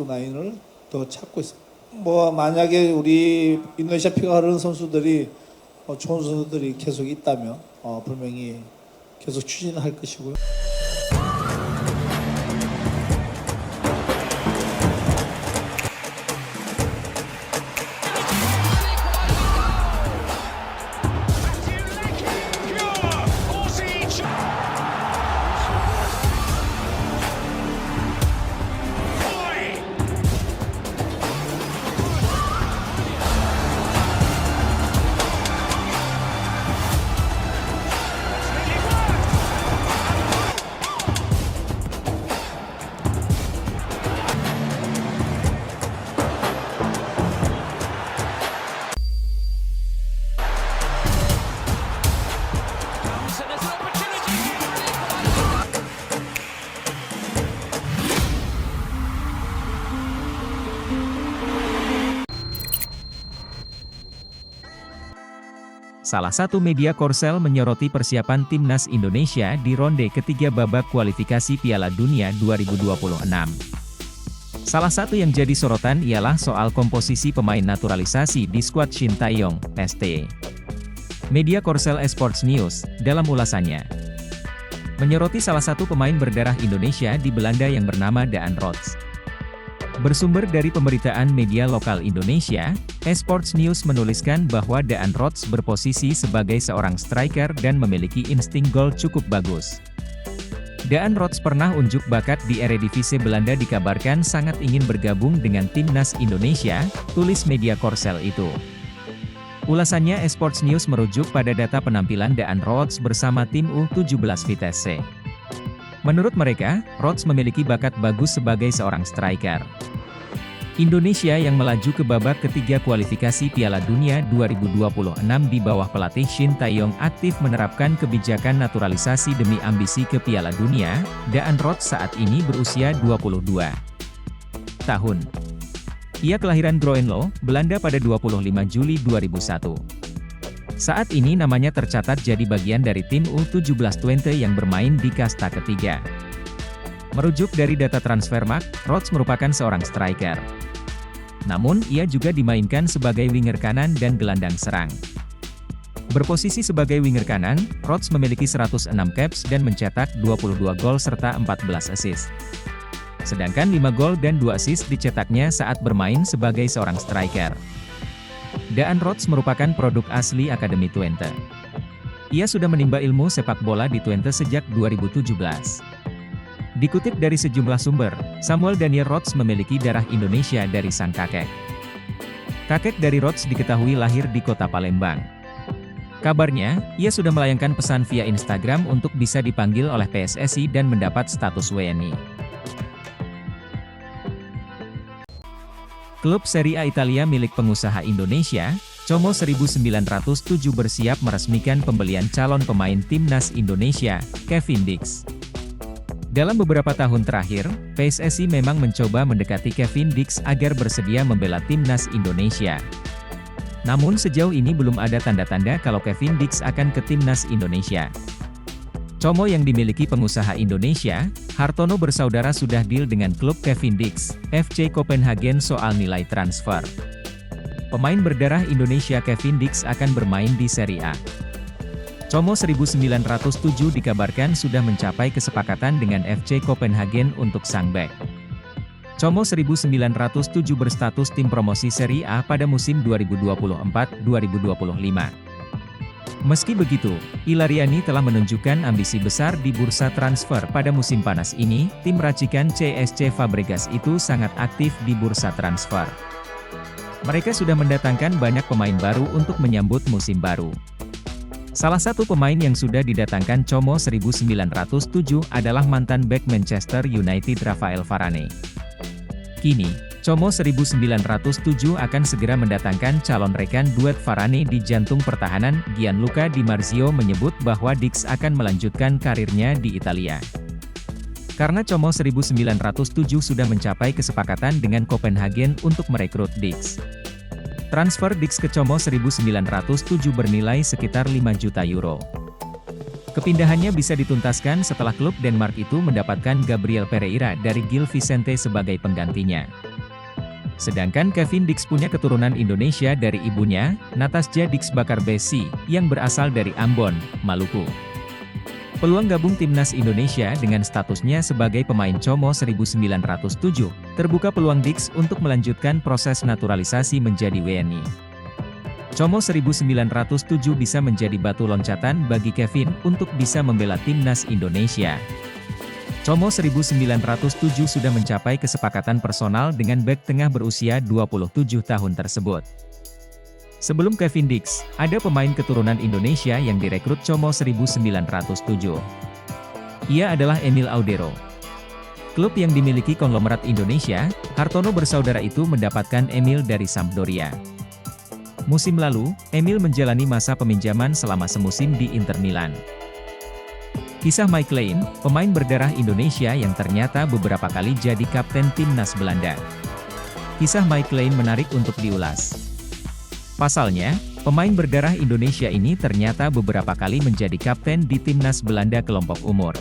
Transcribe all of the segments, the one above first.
라인을 더 찾고 있습니다. 뭐 만약에 우리 인도네시아 피가 흐르는 선수들이 좋은 선수들이 계속 있다면 분명히 계속 추진할 것이고요. Salah satu media Korsel menyoroti persiapan timnas Indonesia di ronde ketiga babak kualifikasi Piala Dunia 2026. Salah satu yang jadi sorotan ialah soal komposisi pemain naturalisasi di skuad Shin Tae-yong, ST. Media Korsel Esports News, dalam ulasannya, menyoroti salah satu pemain berdarah Indonesia di Belanda yang bernama Daan Rots. Bersumber dari pemberitaan media lokal Indonesia, Esports News menuliskan bahwa Daan Rots berposisi sebagai seorang striker dan memiliki insting gol cukup bagus. Daan Rots pernah unjuk bakat di Eredivisie Belanda, dikabarkan sangat ingin bergabung dengan timnas Indonesia, tulis media Korsel itu. Ulasannya, Esports News merujuk pada data penampilan Daan Rots bersama tim U17 Vitesse. Menurut mereka, Rots memiliki bakat bagus sebagai seorang striker. Indonesia yang melaju ke babak ketiga kualifikasi Piala Dunia 2026 di bawah pelatih Shin Tae-yong aktif menerapkan kebijakan naturalisasi demi ambisi ke Piala Dunia. Daan Rots saat ini berusia 22 tahun. Ia kelahiran Groenlo, Belanda pada 25 Juli 2001. Saat ini namanya tercatat jadi bagian dari tim U17 Twente yang bermain di kasta ketiga. Merujuk dari data Transfermarkt, Rots merupakan seorang striker. Namun, ia juga dimainkan sebagai winger kanan dan gelandang serang. Berposisi sebagai winger kanan, Rots memiliki 106 caps dan mencetak 22 gol serta 14 assist. Sedangkan 5 gol dan 2 assist dicetaknya saat bermain sebagai seorang striker. Daan Rots merupakan produk asli Akademi Twente. Ia sudah menimba ilmu sepak bola di Twente sejak 2017. Dikutip dari sejumlah sumber, Samuel Daniel Rots memiliki darah Indonesia dari sang kakek. Kakek dari Rots diketahui lahir di kota Palembang. Kabarnya, ia sudah melayangkan pesan via Instagram untuk bisa dipanggil oleh PSSI dan mendapat status WNI. Klub Serie A Italia milik pengusaha Indonesia, Como 1907 bersiap meresmikan pembelian calon pemain timnas Indonesia, Kevin Dix. Dalam beberapa tahun terakhir, PSSI memang mencoba mendekati Kevin Dix agar bersedia membela timnas Indonesia. Namun sejauh ini belum ada tanda-tanda kalau Kevin Dix akan ke timnas Indonesia. Como yang dimiliki pengusaha Indonesia, Hartono bersaudara sudah deal dengan klub Kevin Dix, FC Copenhagen soal nilai transfer. Pemain berdarah Indonesia Kevin Dix akan bermain di Serie A. Como 1907 dikabarkan sudah mencapai kesepakatan dengan FC Copenhagen untuk sang bek. Como 1907 berstatus tim promosi Serie A pada musim 2024-2025. Meski begitu, Ilariani telah menunjukkan ambisi besar di bursa transfer pada musim panas ini. Tim racikan CSC Fabregas itu sangat aktif di bursa transfer. Mereka sudah mendatangkan banyak pemain baru untuk menyambut musim baru. Salah satu pemain yang sudah didatangkan Como 1907 adalah mantan bek Manchester United Rafael Varane. Kini, Como 1907 akan segera mendatangkan calon rekan duet Varane di jantung pertahanan. Gianluca Di Marzio menyebut bahwa Dix akan melanjutkan karirnya di Italia. Karena Como 1907 sudah mencapai kesepakatan dengan Copenhagen untuk merekrut Dix. Transfer Dix ke Como 1907 bernilai sekitar 5 juta euro. Kepindahannya bisa dituntaskan setelah klub Denmark itu mendapatkan Gabriel Pereira dari Gil Vicente sebagai penggantinya. Sedangkan Kevin Dix punya keturunan Indonesia dari ibunya, Natasja Dix Bakar Besi, yang berasal dari Ambon, Maluku. Peluang gabung timnas Indonesia dengan statusnya sebagai pemain Como 1907, terbuka peluang Dix untuk melanjutkan proses naturalisasi menjadi WNI. Como 1907 bisa menjadi batu loncatan bagi Kevin untuk bisa membela timnas Indonesia. Como 1907 sudah mencapai kesepakatan personal dengan bek tengah berusia 27 tahun tersebut. Sebelum Kevin Dix, ada pemain keturunan Indonesia yang direkrut Como 1907. Ia adalah Emil Audero. Klub yang dimiliki konglomerat Indonesia, Hartono bersaudara itu mendapatkan Emil dari Sampdoria. Musim lalu, Emil menjalani masa peminjaman selama semusim di Inter Milan. Kisah Mike Lane, pemain berdarah Indonesia yang ternyata beberapa kali jadi kapten timnas Belanda. Kisah Mike Lane menarik untuk diulas. Pasalnya, pemain berdarah Indonesia ini ternyata beberapa kali menjadi kapten di timnas Belanda kelompok umur.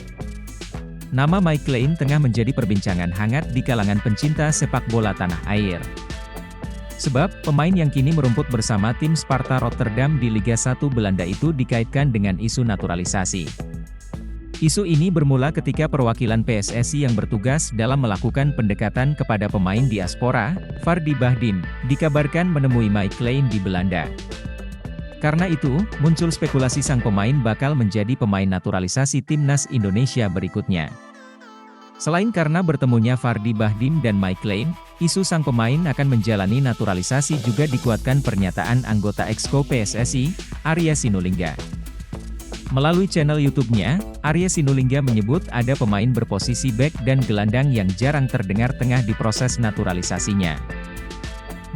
Nama Mike Lane tengah menjadi perbincangan hangat di kalangan pencinta sepak bola tanah air. Sebab, pemain yang kini merumput bersama tim Sparta Rotterdam di Liga 1 Belanda itu dikaitkan dengan isu naturalisasi. Isu ini bermula ketika perwakilan PSSI yang bertugas dalam melakukan pendekatan kepada pemain diaspora, Fardy Bahdim, dikabarkan menemui Mike Lane di Belanda. Karena itu, muncul spekulasi sang pemain bakal menjadi pemain naturalisasi timnas Indonesia berikutnya. Selain karena bertemunya Fardy Bahdim dan Mike Lane, isu sang pemain akan menjalani naturalisasi juga dikuatkan pernyataan anggota Exco PSSI, Arya Sinulinga. Melalui channel YouTube-nya, Arya Sinulinga menyebut ada pemain berposisi bek dan gelandang yang jarang terdengar tengah diproses naturalisasinya.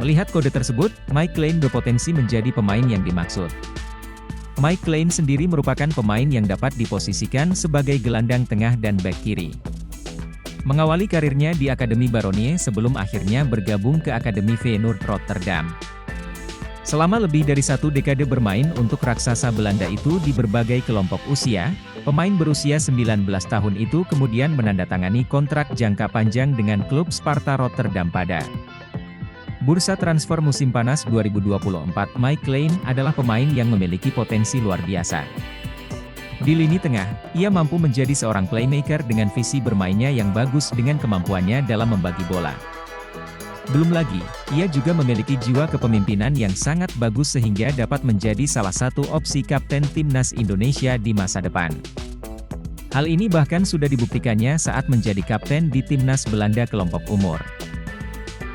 Melihat kode tersebut, Mike Lane berpotensi menjadi pemain yang dimaksud. Mike Lane sendiri merupakan pemain yang dapat diposisikan sebagai gelandang tengah dan bek kiri. Mengawali karirnya di Akademi Baronie sebelum akhirnya bergabung ke Akademi Feyenoord Rotterdam. Selama lebih dari 1 dekade bermain untuk raksasa Belanda itu di berbagai kelompok usia, pemain berusia 19 tahun itu kemudian menandatangani kontrak jangka panjang dengan klub Sparta Rotterdam pada bursa transfer musim panas 2024. Mike Lane adalah pemain yang memiliki potensi luar biasa. Di lini tengah, ia mampu menjadi seorang playmaker dengan visi bermainnya yang bagus dengan kemampuannya dalam membagi bola. Belum lagi, ia juga memiliki jiwa kepemimpinan yang sangat bagus sehingga dapat menjadi salah satu opsi kapten timnas Indonesia di masa depan. Hal ini bahkan sudah dibuktikannya saat menjadi kapten di timnas Belanda kelompok umur.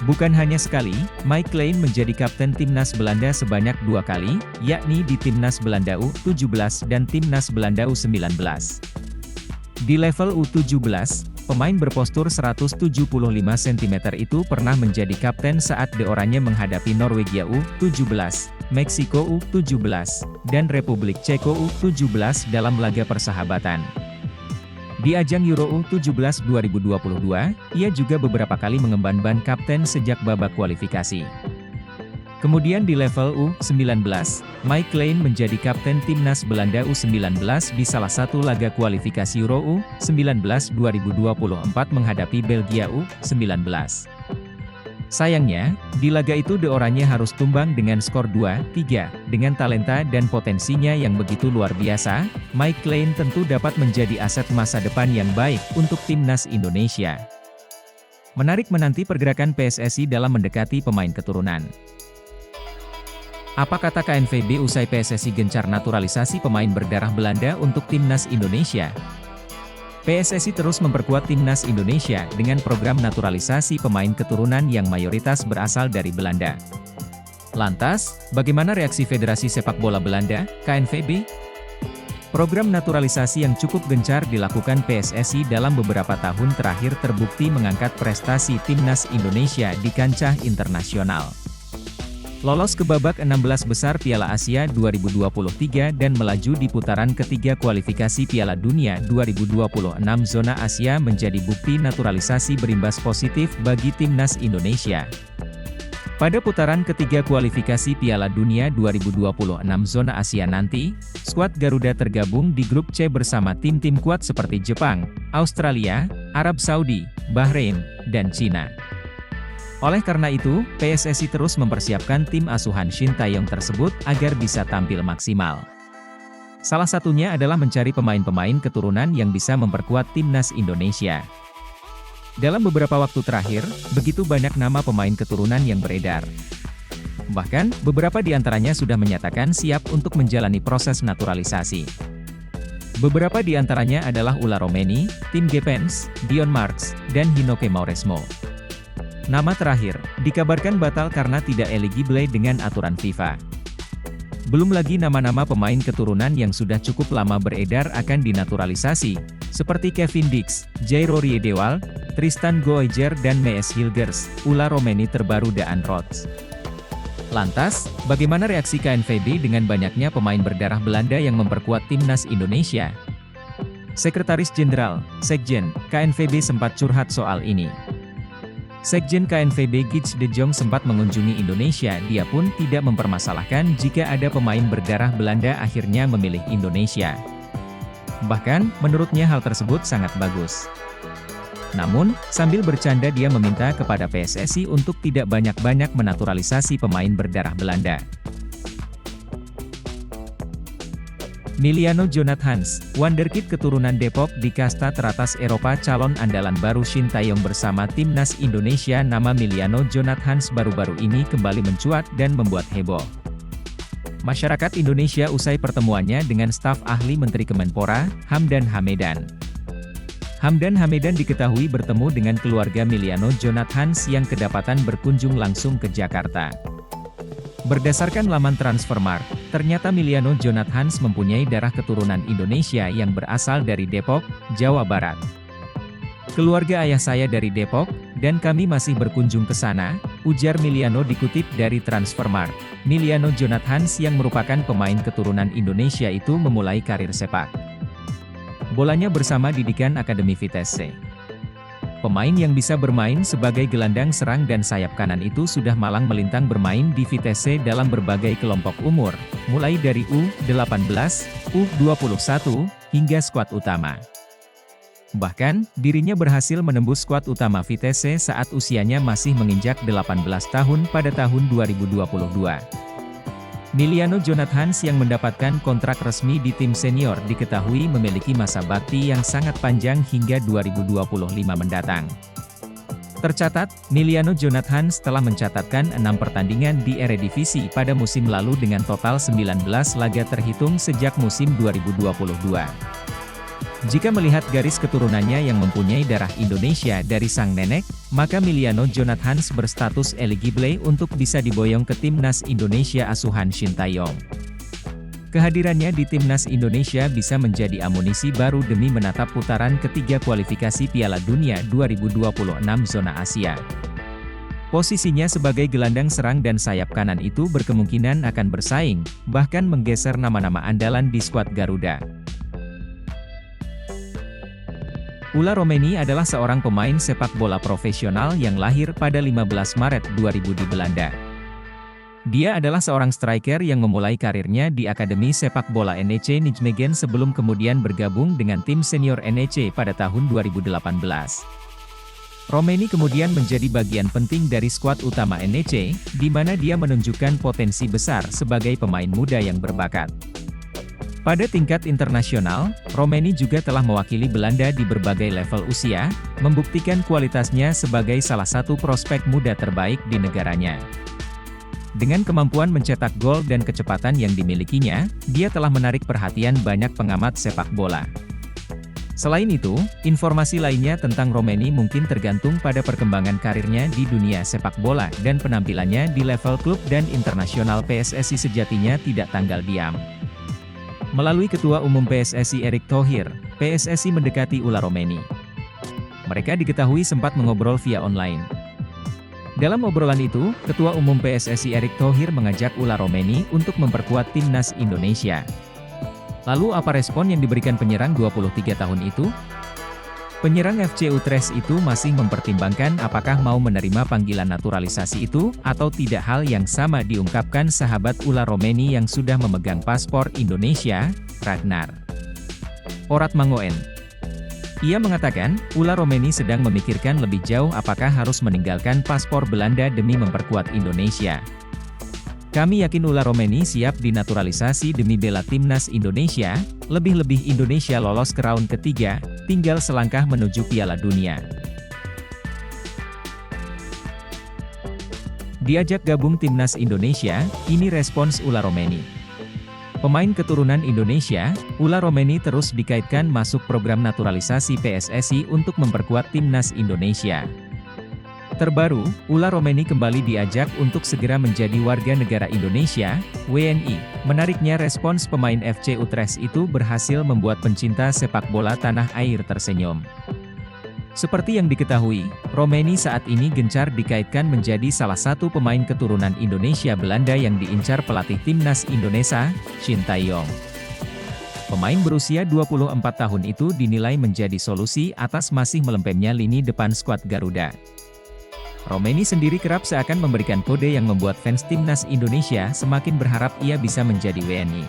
Bukan hanya sekali, Mike Lane menjadi kapten timnas Belanda sebanyak 2 kali, yakni di timnas Belanda U17 dan timnas Belanda U19. Di level U17, pemain berpostur 175 cm itu pernah menjadi kapten saat The Oranje menghadapi Norwegia U17, Meksiko U17, dan Republik Ceko U17 dalam laga persahabatan. Di ajang Euro U17 2022, ia juga beberapa kali mengemban ban kapten sejak babak kualifikasi. Kemudian di level U19, Mike Lane menjadi kapten timnas Belanda U19 di salah satu laga kualifikasi Euro U19 2024 menghadapi Belgia U19. Sayangnya, di laga itu The Oranje harus tumbang dengan skor 2-3. Dengan talenta dan potensinya yang begitu luar biasa, Mike Lane tentu dapat menjadi aset masa depan yang baik untuk timnas Indonesia. Menarik menanti pergerakan PSSI dalam mendekati pemain keturunan. Apa kata KNVB usai PSSI gencar naturalisasi pemain berdarah Belanda untuk timnas Indonesia? PSSI terus memperkuat timnas Indonesia dengan program naturalisasi pemain keturunan yang mayoritas berasal dari Belanda. Lantas, bagaimana reaksi Federasi Sepak Bola Belanda, KNVB? Program naturalisasi yang cukup gencar dilakukan PSSI dalam beberapa tahun terakhir terbukti mengangkat prestasi timnas Indonesia di kancah internasional. Lolos ke babak 16 besar Piala Asia 2023 dan melaju di putaran ketiga kualifikasi Piala Dunia 2026 zona Asia menjadi bukti naturalisasi berimbas positif bagi timnas Indonesia. Pada putaran ketiga kualifikasi Piala Dunia 2026 zona Asia nanti, skuad Garuda tergabung di grup C bersama tim-tim kuat seperti Jepang, Australia, Arab Saudi, Bahrain, dan Cina. Oleh karena itu, PSSI terus mempersiapkan tim asuhan Shin Tae-yong tersebut agar bisa tampil maksimal. Salah satunya adalah mencari pemain-pemain keturunan yang bisa memperkuat timnas Indonesia. Dalam beberapa waktu terakhir, begitu banyak nama pemain keturunan yang beredar. Bahkan, beberapa di antaranya sudah menyatakan siap untuk menjalani proses naturalisasi. Beberapa di antaranya adalah Ula Romeni, Tim Gepens, Dion Marks, dan Hinoke Mauresmo. Nama terakhir, dikabarkan batal karena tidak eligible dengan aturan FIFA. Belum lagi nama-nama pemain keturunan yang sudah cukup lama beredar akan dinaturalisasi, seperti Kevin Dix, Jairo Riedewald, Tristan Goijer dan Mees Hilgers, Ula Romeni terbaru Daan Rots. Lantas, bagaimana reaksi KNVB dengan banyaknya pemain berdarah Belanda yang memperkuat timnas Indonesia? Sekretaris Jenderal, Sekjen, KNVB sempat curhat soal ini. Sekjen KNVB Gijs de Jong sempat mengunjungi Indonesia, dia pun tidak mempermasalahkan jika ada pemain berdarah Belanda akhirnya memilih Indonesia. Bahkan, menurutnya hal tersebut sangat bagus. Namun, sambil bercanda dia meminta kepada PSSI untuk tidak banyak-banyak menaturalisasi pemain berdarah Belanda. Miliano Jonathans, wonderkid keturunan Depok di kasta teratas Eropa, calon andalan baru Shin Tae-yong bersama timnas Indonesia. Nama Miliano Jonathans baru-baru ini kembali mencuat dan membuat heboh masyarakat Indonesia usai pertemuannya dengan staf ahli Menteri Kemenpora, Hamdan Hamedan. Hamdan Hamedan diketahui bertemu dengan keluarga Miliano Jonathans yang kedapatan berkunjung langsung ke Jakarta. Berdasarkan laman Transfermarkt, ternyata Miliano Jonathans mempunyai darah keturunan Indonesia yang berasal dari Depok, Jawa Barat. Keluarga ayah saya dari Depok, dan kami masih berkunjung ke sana, ujar Miliano dikutip dari Transfermarkt. Miliano Jonathans yang merupakan pemain keturunan Indonesia itu memulai karir sepak bolanya bersama didikan Akademi Vitesse. Pemain yang bisa bermain sebagai gelandang serang dan sayap kanan itu sudah malang melintang bermain di Vitesse dalam berbagai kelompok umur, mulai dari U18, U21, hingga skuad utama. Bahkan, dirinya berhasil menembus skuad utama Vitesse saat usianya masih menginjak 18 tahun pada tahun 2022. Miliano Jonathans yang mendapatkan kontrak resmi di tim senior diketahui memiliki masa bakti yang sangat panjang hingga 2025 mendatang. Tercatat, Miliano Jonathans telah mencatatkan 6 pertandingan di Eredivisie pada musim lalu dengan total 19 laga terhitung sejak musim 2022. Jika melihat garis keturunannya yang mempunyai darah Indonesia dari sang nenek, maka Miliano Jonathans berstatus eligible untuk bisa diboyong ke timnas Indonesia asuhan Shin Tae-yong. Kehadirannya di timnas Indonesia bisa menjadi amunisi baru demi menatap putaran ketiga kualifikasi Piala Dunia 2026 zona Asia. Posisinya sebagai gelandang serang dan sayap kanan itu berkemungkinan akan bersaing, bahkan menggeser nama-nama andalan di skuad Garuda. Ula Romeni adalah seorang pemain sepak bola profesional yang lahir pada 15 Maret 2000 di Belanda. Dia adalah seorang striker yang memulai karirnya di Akademi Sepak Bola NEC Nijmegen sebelum kemudian bergabung dengan tim senior NEC pada tahun 2018. Romeni kemudian menjadi bagian penting dari skuad utama NEC, di mana dia menunjukkan potensi besar sebagai pemain muda yang berbakat. Pada tingkat internasional, Romeni juga telah mewakili Belanda di berbagai level usia, membuktikan kualitasnya sebagai salah satu prospek muda terbaik di negaranya. Dengan kemampuan mencetak gol dan kecepatan yang dimilikinya, dia telah menarik perhatian banyak pengamat sepak bola. Selain itu, informasi lainnya tentang Romeni mungkin tergantung pada perkembangan karirnya di dunia sepak bola dan penampilannya di level klub dan internasional. PSSI sejatinya tidak tanggal diam. Melalui Ketua Umum PSSI Erick Thohir, PSSI mendekati Ula Romeni. Mereka diketahui sempat mengobrol via online. Dalam obrolan itu, Ketua Umum PSSI Erick Thohir mengajak Ula Romeni untuk memperkuat timnas Indonesia. Lalu apa respon yang diberikan penyerang 23 tahun itu? Penyerang FC Utrecht itu masih mempertimbangkan apakah mau menerima panggilan naturalisasi itu, atau tidak. Hal yang sama diungkapkan sahabat Ula Romeni yang sudah memegang paspor Indonesia, Ragnar Oratmangoen. Ia mengatakan, Ula Romeni sedang memikirkan lebih jauh apakah harus meninggalkan paspor Belanda demi memperkuat Indonesia. Kami yakin Ula Romeni siap dinaturalisasi demi bela timnas Indonesia, lebih-lebih Indonesia lolos ke round ketiga, tinggal selangkah menuju Piala Dunia. Diajak gabung timnas Indonesia, ini respons Ula Romeni. Pemain keturunan Indonesia, Ula Romeni terus dikaitkan masuk program naturalisasi PSSI untuk memperkuat timnas Indonesia. Terbaru, Ula Romeni kembali diajak untuk segera menjadi warga negara Indonesia, WNI. Menariknya respons pemain FC Utrecht itu berhasil membuat pencinta sepak bola tanah air tersenyum. Seperti yang diketahui, Romeni saat ini gencar dikaitkan menjadi salah satu pemain keturunan Indonesia Belanda yang diincar pelatih timnas Indonesia, Shin Tae-yong. Pemain berusia 24 tahun itu dinilai menjadi solusi atas masih melempemnya lini depan skuad Garuda. Romeni sendiri kerap seakan memberikan kode yang membuat fans timnas Indonesia semakin berharap ia bisa menjadi WNI.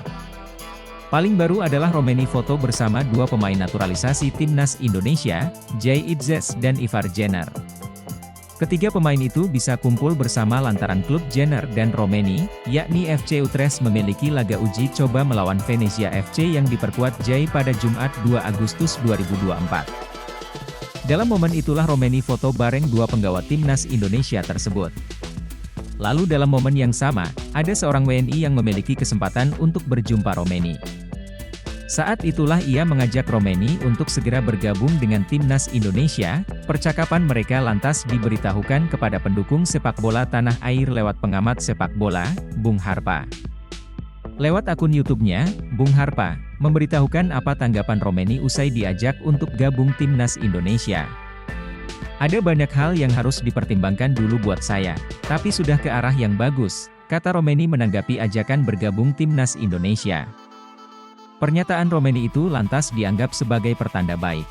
Paling baru adalah Romeni foto bersama dua pemain naturalisasi timnas Indonesia, Jay Itzes dan Ivar Jenner. Ketiga pemain itu bisa kumpul bersama lantaran klub Jenner dan Romeni, yakni FC Utrecht memiliki laga uji coba melawan Venezia FC yang diperkuat Jay pada Jumat 2 Agustus 2024. Dalam momen itulah Romeni foto bareng dua penggawa timnas Indonesia tersebut. Lalu dalam momen yang sama, ada seorang WNI yang memiliki kesempatan untuk berjumpa Romeni. Saat itulah ia mengajak Romeni untuk segera bergabung dengan timnas Indonesia. Percakapan mereka lantas diberitahukan kepada pendukung sepak bola tanah air lewat pengamat sepak bola, Bung Harpa. Lewat akun YouTube-nya, Bung Harpa memberitahukan apa tanggapan Romeni usai diajak untuk gabung timnas Indonesia. Ada banyak hal yang harus dipertimbangkan dulu buat saya, tapi sudah ke arah yang bagus, kata Romeni menanggapi ajakan bergabung timnas Indonesia. Pernyataan Romeni itu lantas dianggap sebagai pertanda baik.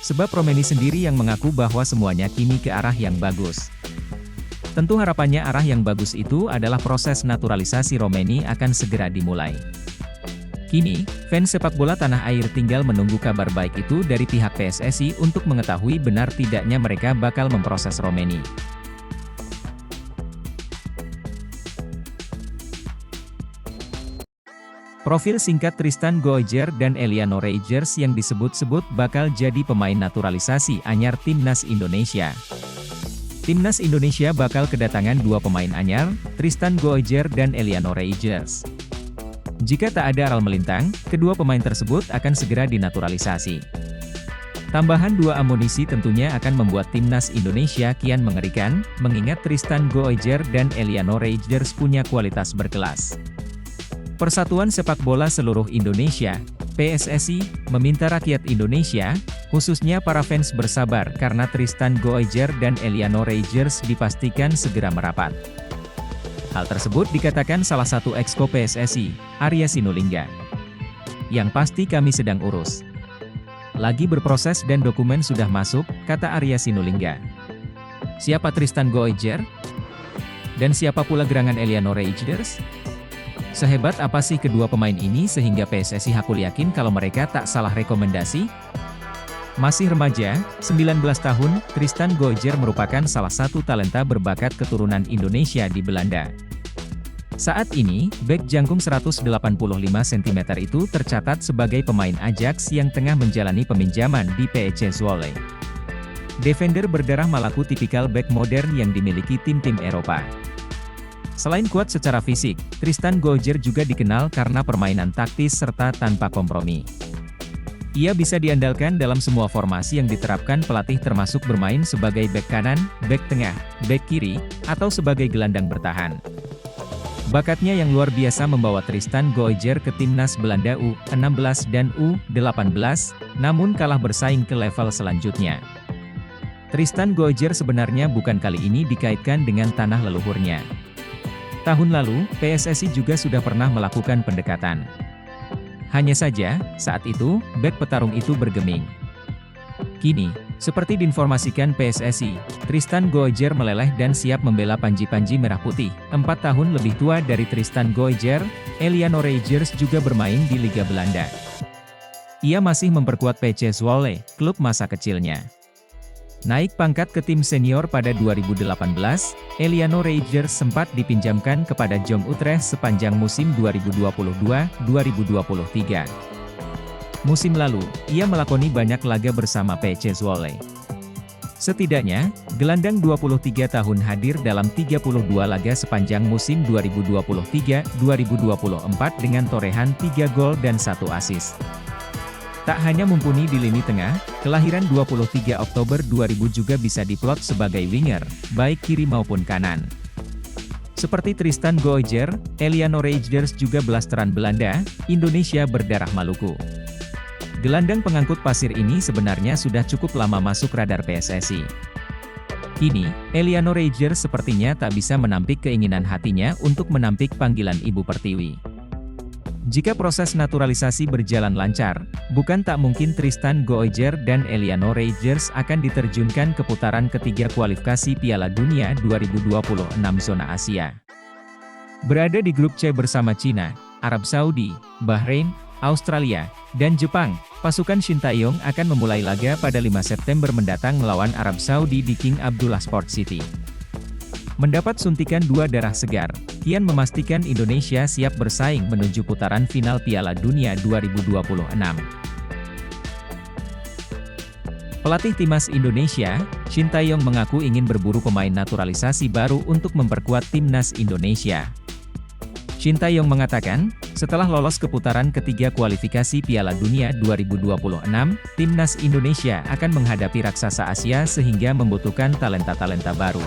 Sebab Romeni sendiri yang mengaku bahwa semuanya kini ke arah yang bagus. Tentu harapannya arah yang bagus itu adalah proses naturalisasi Romeni akan segera dimulai. Kini, fans sepak bola tanah air tinggal menunggu kabar baik itu dari pihak PSSI untuk mengetahui benar tidaknya mereka bakal memproses Romeni. Profil singkat Tristan Goijer dan Eliano Reijers yang disebut-sebut bakal jadi pemain naturalisasi anyar timnas Indonesia. Timnas Indonesia bakal kedatangan dua pemain anyar, Tristan Goijer dan Eliano Reijers. Jika tak ada aral melintang, kedua pemain tersebut akan segera dinaturalisasi. Tambahan dua amunisi tentunya akan membuat timnas Indonesia kian mengerikan, mengingat Tristan Goijer dan Eliano Reijers punya kualitas berkelas. Persatuan Sepak Bola Seluruh Indonesia, PSSI, meminta rakyat Indonesia, khususnya para fans bersabar karena Tristan Goijer dan Eliano Reijers dipastikan segera merapat. Hal tersebut dikatakan salah satu exco PSSI, Arya Sinulinga. Yang pasti kami sedang urus. Lagi berproses dan dokumen sudah masuk, kata Arya Sinulinga. Siapa Tristan Goijer? Dan siapa pula gerangan Eliano Reijers? Sehebat apa sih kedua pemain ini sehingga PSSI hakul yakin kalau mereka tak salah rekomendasi? Masih remaja, 19 tahun, Tristan Goijer merupakan salah satu talenta berbakat keturunan Indonesia di Belanda. Saat ini, bek jangkung 185 cm itu tercatat sebagai pemain Ajax yang tengah menjalani peminjaman di PEC Zwolle. Defender berdarah Malaku tipikal bek modern yang dimiliki tim-tim Eropa. Selain kuat secara fisik, Tristan Goijer juga dikenal karena permainan taktis serta tanpa kompromi. Ia bisa diandalkan dalam semua formasi yang diterapkan pelatih termasuk bermain sebagai bek kanan, bek tengah, bek kiri, atau sebagai gelandang bertahan. Bakatnya yang luar biasa membawa Tristan Goijer ke timnas Belanda U16 dan U18, namun kalah bersaing ke level selanjutnya. Tristan Goijer sebenarnya bukan kali ini dikaitkan dengan tanah leluhurnya. Tahun lalu, PSSI juga sudah pernah melakukan pendekatan. Hanya saja, saat itu, bek petarung itu bergeming. Kini, seperti diinformasikan PSSI, Tristan Goejer meleleh dan siap membela Panji-Panji Merah Putih. 4 tahun lebih tua dari Tristan Goejer, Eliano Reijers juga bermain di Liga Belanda. Ia masih memperkuat PC Zwolle, klub masa kecilnya. Naik pangkat ke tim senior pada 2018, Eliano Reijers sempat dipinjamkan kepada Jong Utrecht sepanjang musim 2022-2023. Musim lalu, ia melakoni banyak laga bersama PC Zwolle. Setidaknya, gelandang 23 tahun hadir dalam 32 laga sepanjang musim 2023-2024 dengan torehan 3 gol dan 1 assist. Tak hanya mumpuni di lini tengah, kelahiran 23 Oktober 2000 juga bisa diplot sebagai winger, baik kiri maupun kanan. Seperti Tristan Goejer, Eliano Reijers juga blasteran Belanda, Indonesia berdarah Maluku. Gelandang pengangkut pasir ini sebenarnya sudah cukup lama masuk radar PSSI. Kini, Eliano Reijers sepertinya tak bisa menampik keinginan hatinya untuk menampik panggilan Ibu Pertiwi. Jika proses naturalisasi berjalan lancar, bukan tak mungkin Tristan Goejer dan Eliano Reijers akan diterjunkan ke putaran ketiga kualifikasi Piala Dunia 2026 zona Asia. Berada di grup C bersama Cina, Arab Saudi, Bahrain, Australia, dan Jepang, pasukan Shin Tae-yong akan memulai laga pada 5 September mendatang melawan Arab Saudi di King Abdullah Sport City. Mendapat suntikan 2 darah segar, Kian memastikan Indonesia siap bersaing menuju putaran final Piala Dunia 2026. Pelatih Timnas Indonesia, Shin Tae-yong mengaku ingin berburu pemain naturalisasi baru untuk memperkuat Timnas Indonesia. Shin Tae-yong mengatakan, setelah lolos ke putaran ketiga kualifikasi Piala Dunia 2026, Timnas Indonesia akan menghadapi raksasa Asia sehingga membutuhkan talenta-talenta baru.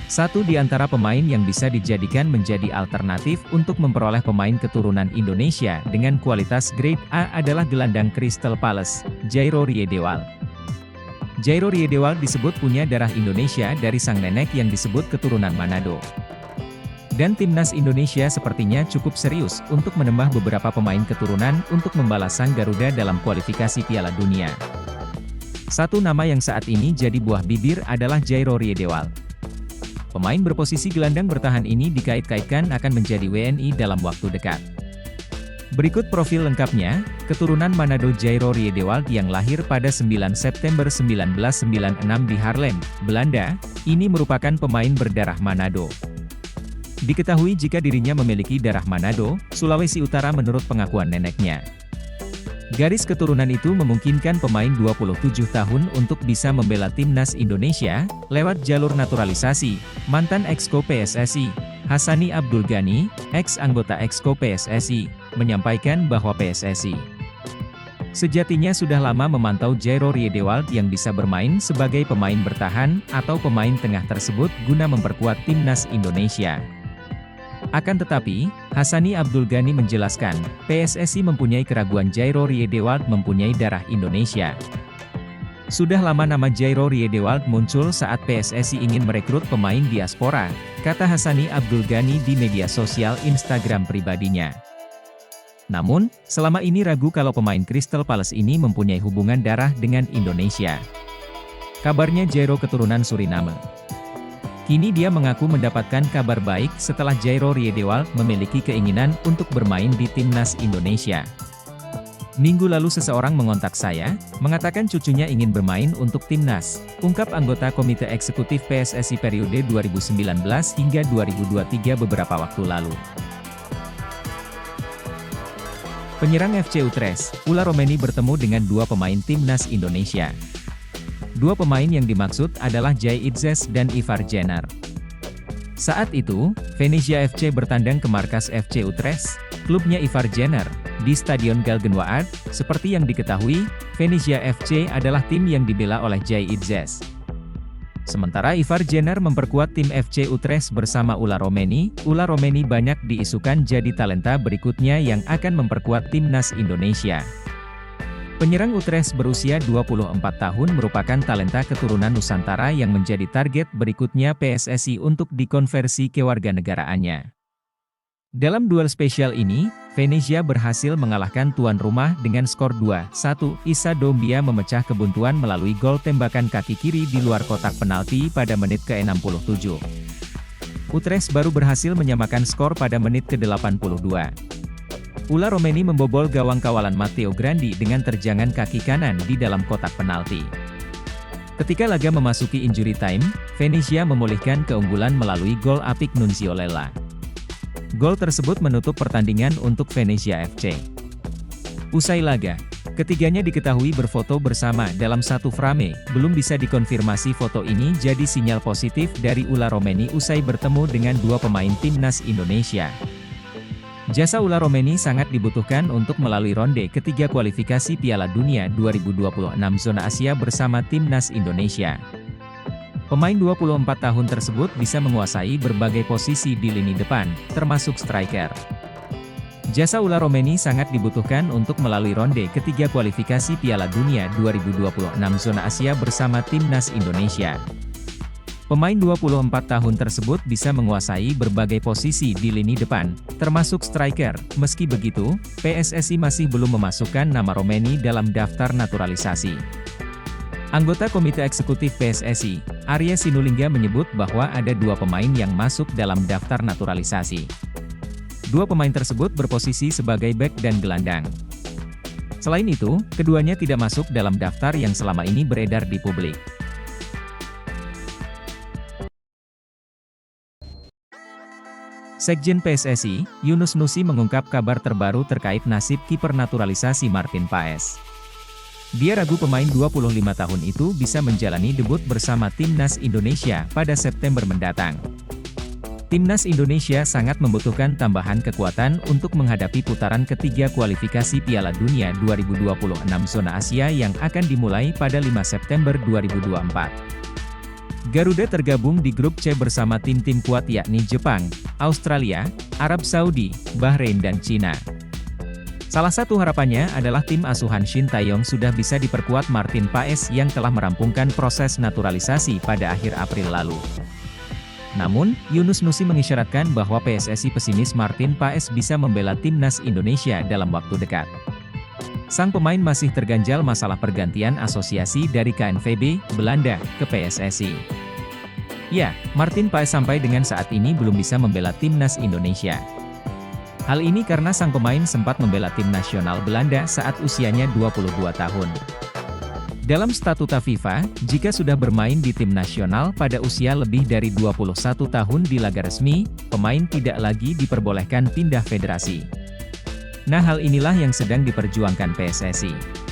Satu di antara pemain yang bisa dijadikan menjadi alternatif untuk memperoleh pemain keturunan Indonesia dengan kualitas grade A adalah gelandang Crystal Palace, Jairo Riedewald. Jairo Riedewald disebut punya darah Indonesia dari sang nenek yang disebut keturunan Manado. Dan Timnas Indonesia sepertinya cukup serius untuk menambah beberapa pemain keturunan untuk membalas sang Garuda dalam kualifikasi Piala Dunia. Satu nama yang saat ini jadi buah bibir adalah Jairo Riedewald. Pemain berposisi gelandang bertahan ini dikait-kaitkan akan menjadi WNI dalam waktu dekat. Berikut profil lengkapnya, keturunan Manado Jairo Riedewald yang lahir pada 9 September 1996 di Haarlem, Belanda, ini merupakan pemain berdarah Manado. Diketahui jika dirinya memiliki darah Manado, Sulawesi Utara menurut pengakuan neneknya. Garis keturunan itu memungkinkan pemain 27 tahun untuk bisa membela Timnas Indonesia, lewat jalur naturalisasi. Mantan Exco PSSI, Hassani Abdul Ghani, ex-anggota Exco PSSI, menyampaikan bahwa PSSI sejatinya sudah lama memantau Jairo Riedewald yang bisa bermain sebagai pemain bertahan, atau pemain tengah tersebut guna memperkuat Timnas Indonesia. Akan tetapi, Hassani Abdul Ghani menjelaskan, PSSI mempunyai keraguan Jairo Riedewald mempunyai darah Indonesia. Sudah lama nama Jairo Riedewald muncul saat PSSI ingin merekrut pemain diaspora, kata Hassani Abdul Ghani di media sosial Instagram pribadinya. Namun, selama ini ragu kalau pemain Crystal Palace ini mempunyai hubungan darah dengan Indonesia. Kabarnya Jairo keturunan Suriname. Kini dia mengaku mendapatkan kabar baik setelah Jairo Riedewald memiliki keinginan untuk bermain di Timnas Indonesia. Minggu lalu seseorang mengontak saya, mengatakan cucunya ingin bermain untuk Timnas, ungkap anggota Komite Eksekutif PSSI periode 2019 hingga 2023 beberapa waktu lalu. Penyerang FC Utrecht, Ula Romeni bertemu dengan 2 pemain Timnas Indonesia. 2 pemain yang dimaksud adalah Jay Itzes dan Ivar Jenner. Saat itu, Venezia FC bertandang ke markas FC Utrecht, klubnya Ivar Jenner, di Stadion Galgenwaard. Seperti yang diketahui, Venezia FC adalah tim yang dibela oleh Jay Itzes. Sementara Ivar Jenner memperkuat tim FC Utrecht bersama Ula Romeni. Ula Romeni banyak diisukan jadi talenta berikutnya yang akan memperkuat Timnas Indonesia. Penyerang Utrecht berusia 24 tahun merupakan talenta keturunan Nusantara yang menjadi target berikutnya PSSI untuk dikonversi kewarganegaraannya. Dalam duel spesial ini, Venezia berhasil mengalahkan tuan rumah dengan skor 2-1. Issa Doumbia memecah kebuntuan melalui gol tembakan kaki kiri di luar kotak penalti pada menit ke-67. Utrecht baru berhasil menyamakan skor pada menit ke-82. Ula Romeni membobol gawang kawalan Matteo Grandi dengan terjangan kaki kanan di dalam kotak penalti. Ketika laga memasuki injury time, Venezia memulihkan keunggulan melalui gol apik Nunzio Lela. Gol tersebut menutup pertandingan untuk Venezia FC. Usai laga, ketiganya diketahui berfoto bersama dalam satu frame. Belum bisa dikonfirmasi foto ini jadi sinyal positif dari Ula Romeni usai bertemu dengan dua pemain timnas Indonesia. Jasa Ula Romeni sangat dibutuhkan untuk melalui ronde ketiga kualifikasi Piala Dunia 2026 zona Asia bersama timnas Indonesia. Pemain 24 tahun tersebut bisa menguasai berbagai posisi di lini depan, termasuk striker. Jasa Ula Romeni sangat dibutuhkan untuk melalui ronde ketiga kualifikasi Piala Dunia 2026 zona Asia bersama timnas Indonesia. Pemain 24 tahun tersebut bisa menguasai berbagai posisi di lini depan, termasuk striker. Meski begitu, PSSI masih belum memasukkan nama Romeni dalam daftar naturalisasi. Anggota Komite Eksekutif PSSI, Arya Sinulinga menyebut bahwa ada dua pemain yang masuk dalam daftar naturalisasi. Dua pemain tersebut berposisi sebagai bek dan gelandang. Selain itu, keduanya tidak masuk dalam daftar yang selama ini beredar di publik. Sekjen PSSI, Yunus Nusi mengungkap kabar terbaru terkait nasib kiper naturalisasi Martin Paes. Dia ragu pemain 25 tahun itu bisa menjalani debut bersama Timnas Indonesia pada September mendatang. Timnas Indonesia sangat membutuhkan tambahan kekuatan untuk menghadapi putaran ketiga kualifikasi Piala Dunia 2026 zona Asia yang akan dimulai pada 5 September 2024. Garuda tergabung di grup C bersama tim-tim kuat yakni Jepang, Australia, Arab Saudi, Bahrain dan Cina. Salah satu harapannya adalah tim asuhan Shin Taeyong sudah bisa diperkuat Martin Paes yang telah merampungkan proses naturalisasi pada akhir April lalu. Namun, Yunus Nusi mengisyaratkan bahwa PSSI pesimis Martin Paes bisa membela timnas Indonesia dalam waktu dekat. Sang pemain masih terganjal masalah pergantian asosiasi dari KNVB, Belanda, ke PSSI. Ya, Martin Paes sampai dengan saat ini belum bisa membela timnas Indonesia. Hal ini karena sang pemain sempat membela tim nasional Belanda saat usianya 22 tahun. Dalam statuta FIFA, jika sudah bermain di tim nasional pada usia lebih dari 21 tahun di laga resmi, pemain tidak lagi diperbolehkan pindah federasi. Nah, hal inilah yang sedang diperjuangkan PSSI.